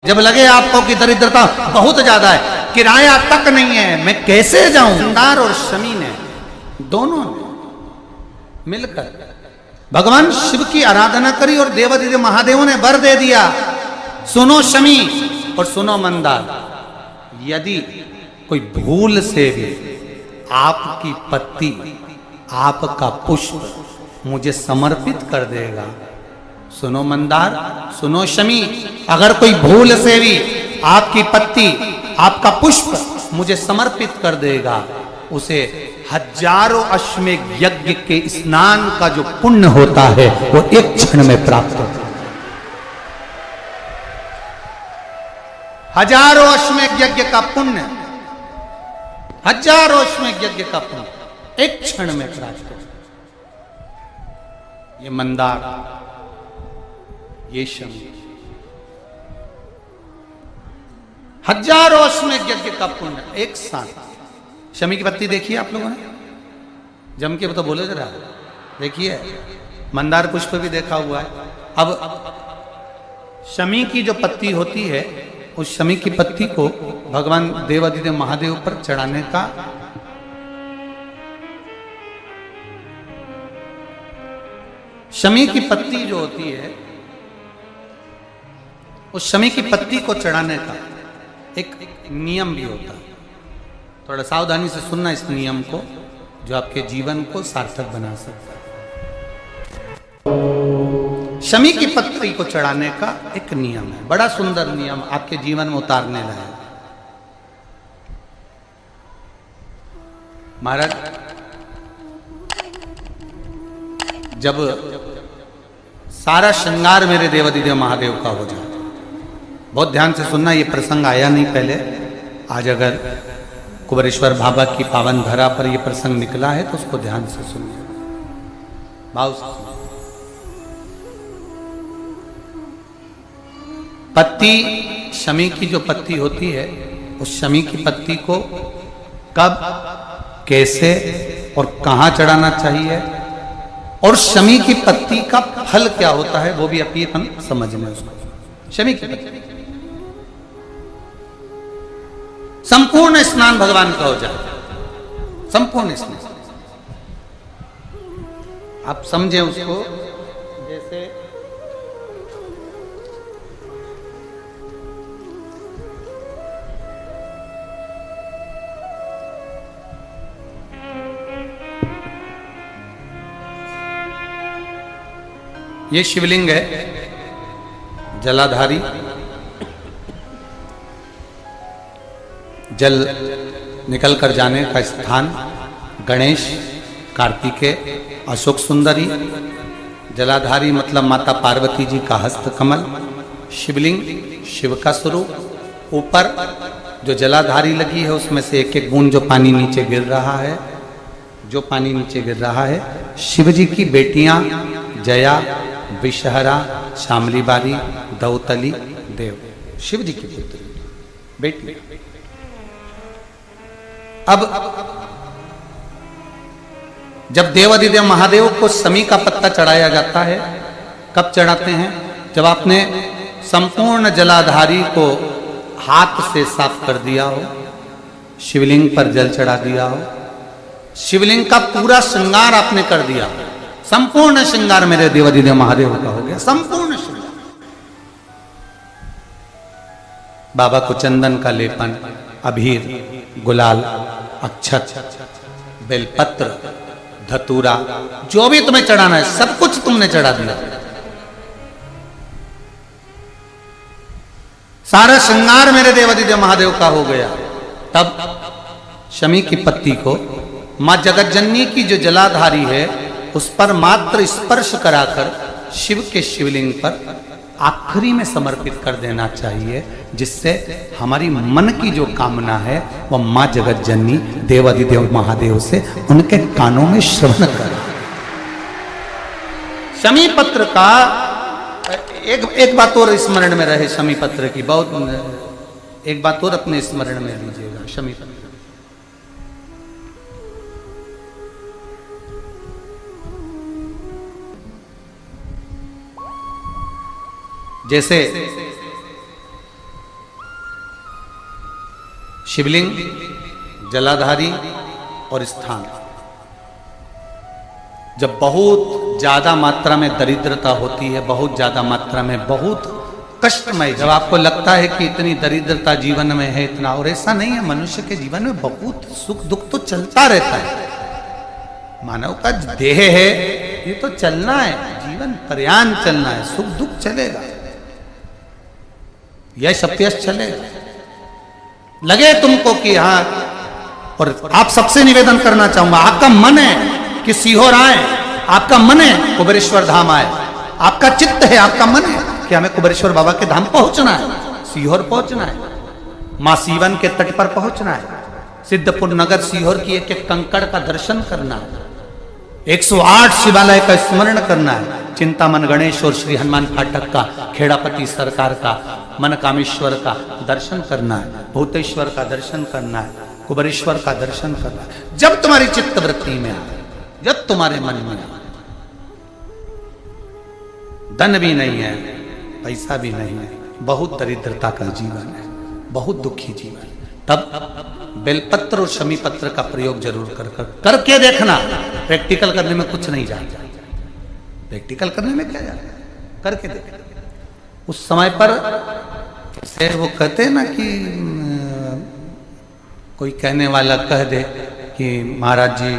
जब लगे आपको कि दरिद्रता बहुत ज्यादा है, किराया तक नहीं है, मैं कैसे जाऊं, मंदार और शमी ने दोनों ने मिलकर भगवान शिव की आराधना करी और देवादिदेव महादेवों ने वर दे दिया। सुनो शमी और सुनो मंदार, यदि कोई भूल से भी आपकी पत्ती, आपका पुष्प मुझे समर्पित कर देगा, सुनो मंदार, सुनो शमी, अगर कोई भूल से भी आपकी पत्ती, आपका पुष्प मुझे समर्पित कर देगा, उसे हजारों अश्वमेध यज्ञ के स्नान का जो पुण्य होता है वो एक क्षण में प्राप्त होता है। हजारों अश्वमेध यज्ञ का पुण्य, हजारों अश्वमेध यज्ञ का पुण्य एक क्षण में प्राप्त होता है। ये मंदार, ये शमी, हजारों अश्वमेध यज्ञ का पुण्य एक साथ। शमी की पत्ती देखिए आप लोगों ने, जम के तो बोले जरा, देखिए मंदार पुष्प भी देखा हुआ है। अब शमी की जो पत्ती होती है, उस शमी की पत्ती को भगवान देवादिदेव महादेव पर चढ़ाने का शमी की पत्ती जो होती है, उस शमी की पत्ती को चढ़ाने का एक नियम भी होता है। थोड़ा सावधानी से सुनना इस नियम को, जो आपके जीवन को सार्थक बना सकता है। शमी की पत्ती को चढ़ाने का एक नियम है, बड़ा सुंदर नियम, आपके जीवन में उतारने लायक। महाराज, जब सारा श्रृंगार मेरे देवादिदेव महादेव का हो जाए, बहुत ध्यान से सुनना, ये प्रसंग आया नहीं पहले, आज अगर कुबेरेश्वर बाबा की पावन धरा पर यह प्रसंग निकला है तो उसको ध्यान से सुनिए, भाव से सुनिए। पत्ती, शमी की जो पत्ती होती है, उस शमी की पत्ती को कब, कैसे और कहां चढ़ाना चाहिए, और शमी की पत्ती का फल क्या होता है, वो भी अपनी अपन समझ लें उसको। शमी की पत्ती, संपूर्ण स्नान भगवान का हो जाए, संपूर्ण स्नान, आप समझें उसको। जैसे ये शिवलिंग है, जलाधारी, जल निकल कर जाने का स्थान, गणेश, कार्तिकेय, अशोक सुंदरी, जलाधारी मतलब माता पार्वती जी का हस्त कमल, शिवलिंग, शिव का स्वरूप, ऊपर जो जलाधारी लगी है उसमें से एक एक बूंद जो पानी नीचे गिर रहा है, जो पानी नीचे गिर रहा है, शिव जी की बेटियां जया, विषहरा, शामली बारी, दौतली, देव, शिव जी की पुत्री बेटी। अब जब देवादिदेव महादेव को शमी का पत्ता चढ़ाया जाता है, कब चढ़ाते हैं, जब आपने संपूर्ण जलाधारी को हाथ से साफ कर दिया हो, शिवलिंग पर जल चढ़ा दिया हो, शिवलिंग का पूरा श्रृंगार आपने कर दिया, संपूर्ण श्रृंगार मेरे देवादिदेव महादेव का हो गया, संपूर्ण श्रृंगार। बाबा को चंदन का लेपन, अबीर, गुलाल, अक्षत, बेलपत्र, धतूरा, जो भी तुम्हें चढ़ाना है सब कुछ तुमने चढ़ा दिया, सारा श्रृंगार मेरे देवादिदेव महादेव का हो गया। तब शमी की पत्ती को मां जगतजननी की जो जलाधारी है उस पर मात्र स्पर्श कराकर शिव के शिवलिंग पर आखिरी में समर्पित कर देना चाहिए, जिससे हमारी मन की जो कामना है वह मां जगत जननी देवादिदेव महादेव से उनके कानों में श्रवण कर। शमी पत्र का एक बात और स्मरण में रहे, शमी पत्र की बहुत एक बात और अपने स्मरण में लीजिएगा। शमी पत्र जैसे शिवलिंग, जलाधारी और स्थान। जब बहुत ज्यादा मात्रा में दरिद्रता होती है, बहुत ज्यादा मात्रा में, बहुत कष्टमय, जब आपको लगता है कि इतनी दरिद्रता जीवन में है, इतना, और ऐसा नहीं है, मनुष्य के जीवन में बहुत सुख दुख तो चलता रहता है। मानव का देह है, ये तो चलना है, जीवन पर्यान चलना है, सुख दुख चलेगा, यश अपयश चलेगा। लगे तुमको कि हाँ, और आप सबसे निवेदन करना चाहूंगा, आपका मन है कि सीहोर आए, आपका मन है कुबेरेश्वर धाम आए, आपका चित्त है, आपका मन है कि हमें कुबेरेश्वर बाबा के धाम पहुंचना है, सीहोर पहुंचना है, मां सीवन के तट पर पहुंचना है, सिद्धपुर नगर सीहोर की एक एक कंकड़ का दर्शन करना है, 108 शिवालय का स्मरण करना है, चिंतामन गणेश और श्री हनुमान फाटक का, खेड़ापति सरकार का, मनकामेश्वर का दर्शन करना है, भूतेश्वर का दर्शन करना है, कुबेरेश्वर का दर्शन करना है। जब तुम्हारी चित्त वृत्ति में आए, जब तुम्हारे मन में आए, धन भी नहीं है, पैसा भी नहीं है, बहुत दरिद्रता का जीवन है, बहुत दुखी जीवन, तब बेलपत्र और शमी पत्र का प्रयोग जरूर करके देखना। प्रैक्टिकल करने में कुछ नहीं जाएगा, प्रैक्टिकल करने में क्या जाएगा, करके देखना। उस समय पर से वो कहते हैं ना कि कोई कहने वाला कह दे कि महाराज जी,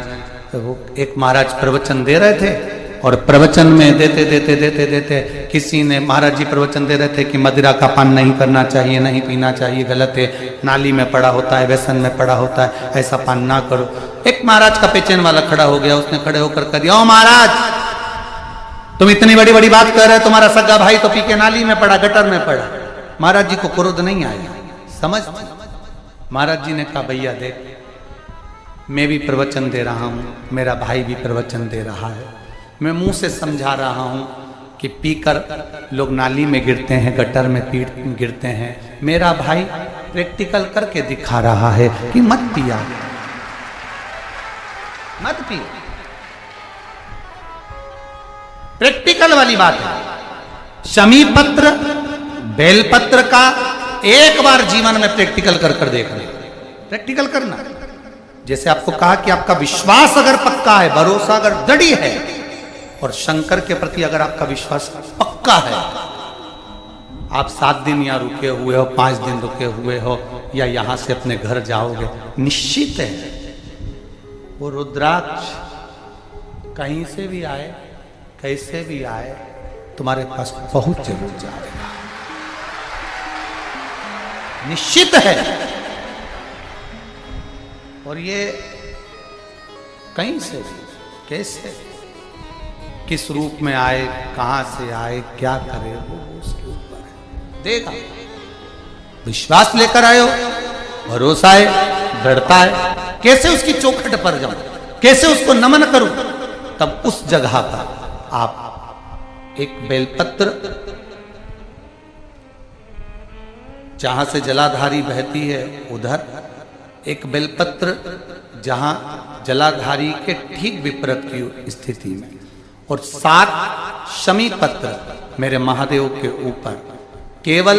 वो एक महाराज प्रवचन दे रहे थे, और प्रवचन में देते देते देते देते किसी ने, महाराज जी प्रवचन दे रहे थे कि मदिरा का पान नहीं करना चाहिए, नहीं पीना चाहिए, गलत है, नाली में पड़ा होता है, व्यसन में पड़ा होता है, ऐसा पान ना करो। एक महाराज का पेचेन वाला खड़ा हो गया, उसने खड़े होकर कह दिया, ओ महाराज, तुम इतनी बड़ी बड़ी बात कर रहे हो, तुम्हारा सगा भाई तो पी के नाली में पड़ा, गटर में पड़ा। महाराज जी को क्रोध नहीं आया, समझ। महाराज जी ने कहा, भैया देख, मैं भी प्रवचन दे रहा हूं, मेरा भाई भी प्रवचन दे रहा है, मैं मुंह से समझा रहा हूं कि पीकर लोग नाली में गिरते हैं, गटर में गिरते हैं, मेरा भाई प्रैक्टिकल करके दिखा रहा है कि मत पिया, मत पियो। प्रैक्टिकल वाली बात है। शमी पत्र, बेलपत्र का एक बार जीवन में प्रैक्टिकल कर देखना, प्रैक्टिकल करना। जैसे आपको कहा कि आपका विश्वास अगर पक्का है, भरोसा अगर दृढ़ है, और शंकर के प्रति अगर आपका विश्वास पक्का है, आप 7 दिन यहाँ रुके हुए हो, 5 दिन रुके हुए हो, या यहां से अपने घर जाओगे, निश्चित है वो रुद्राक्ष कहीं से भी आए, कैसे भी आए, तुम्हारे पास पहुंच जरूर जाएगा, निश्चित है। और ये कहीं से भी, कैसे, किस रूप में आए, कहां से आए, क्या करे, वो उसके ऊपर है, देगा। विश्वास लेकर आए हो, भरोसा है, दृढ़ता है, कैसे उसकी चौखट पर जाऊं, कैसे उसको नमन करूं, तब उस जगह पर आप एक बेलपत्र, जहां से जलाधारी बहती है उधर एक बेलपत्र, जहां जलाधारी के ठीक विपरीत की स्थिति में, और 7 शमी पत्र मेरे महादेव के ऊपर, केवल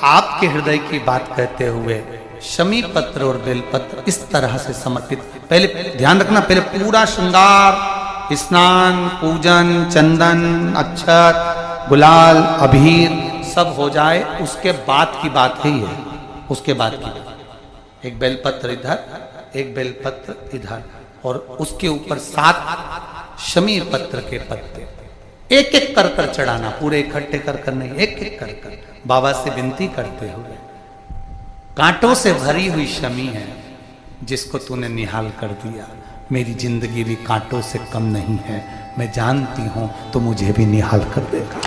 आपके हृदय की बात कहते हुए शमी पत्र और बेलपत्र इस तरह से समर्पित। पहले ध्यान रखना, पहले पूरा श्रृंगार, स्नान, पूजन, चंदन, अक्षत, गुलाल, अबीर सब हो जाए, उसके बाद की बात ही है, उसके बाद की बात। एक बेलपत्र इधर, एक बेलपत्र इधर, और उसके ऊपर 7 शमी पत्र के पत्ते, एक एक कर कर चढ़ाना, पूरे इकट्ठे कर कर नहीं, एक एक कर कर बाबा से विनती करते हुए। कांटों से भरी हुई शमी है जिसको तूने निहाल कर दिया, मेरी जिंदगी भी कांटों से कम नहीं है, मैं जानती हूं तो मुझे भी निहाल कर देगा।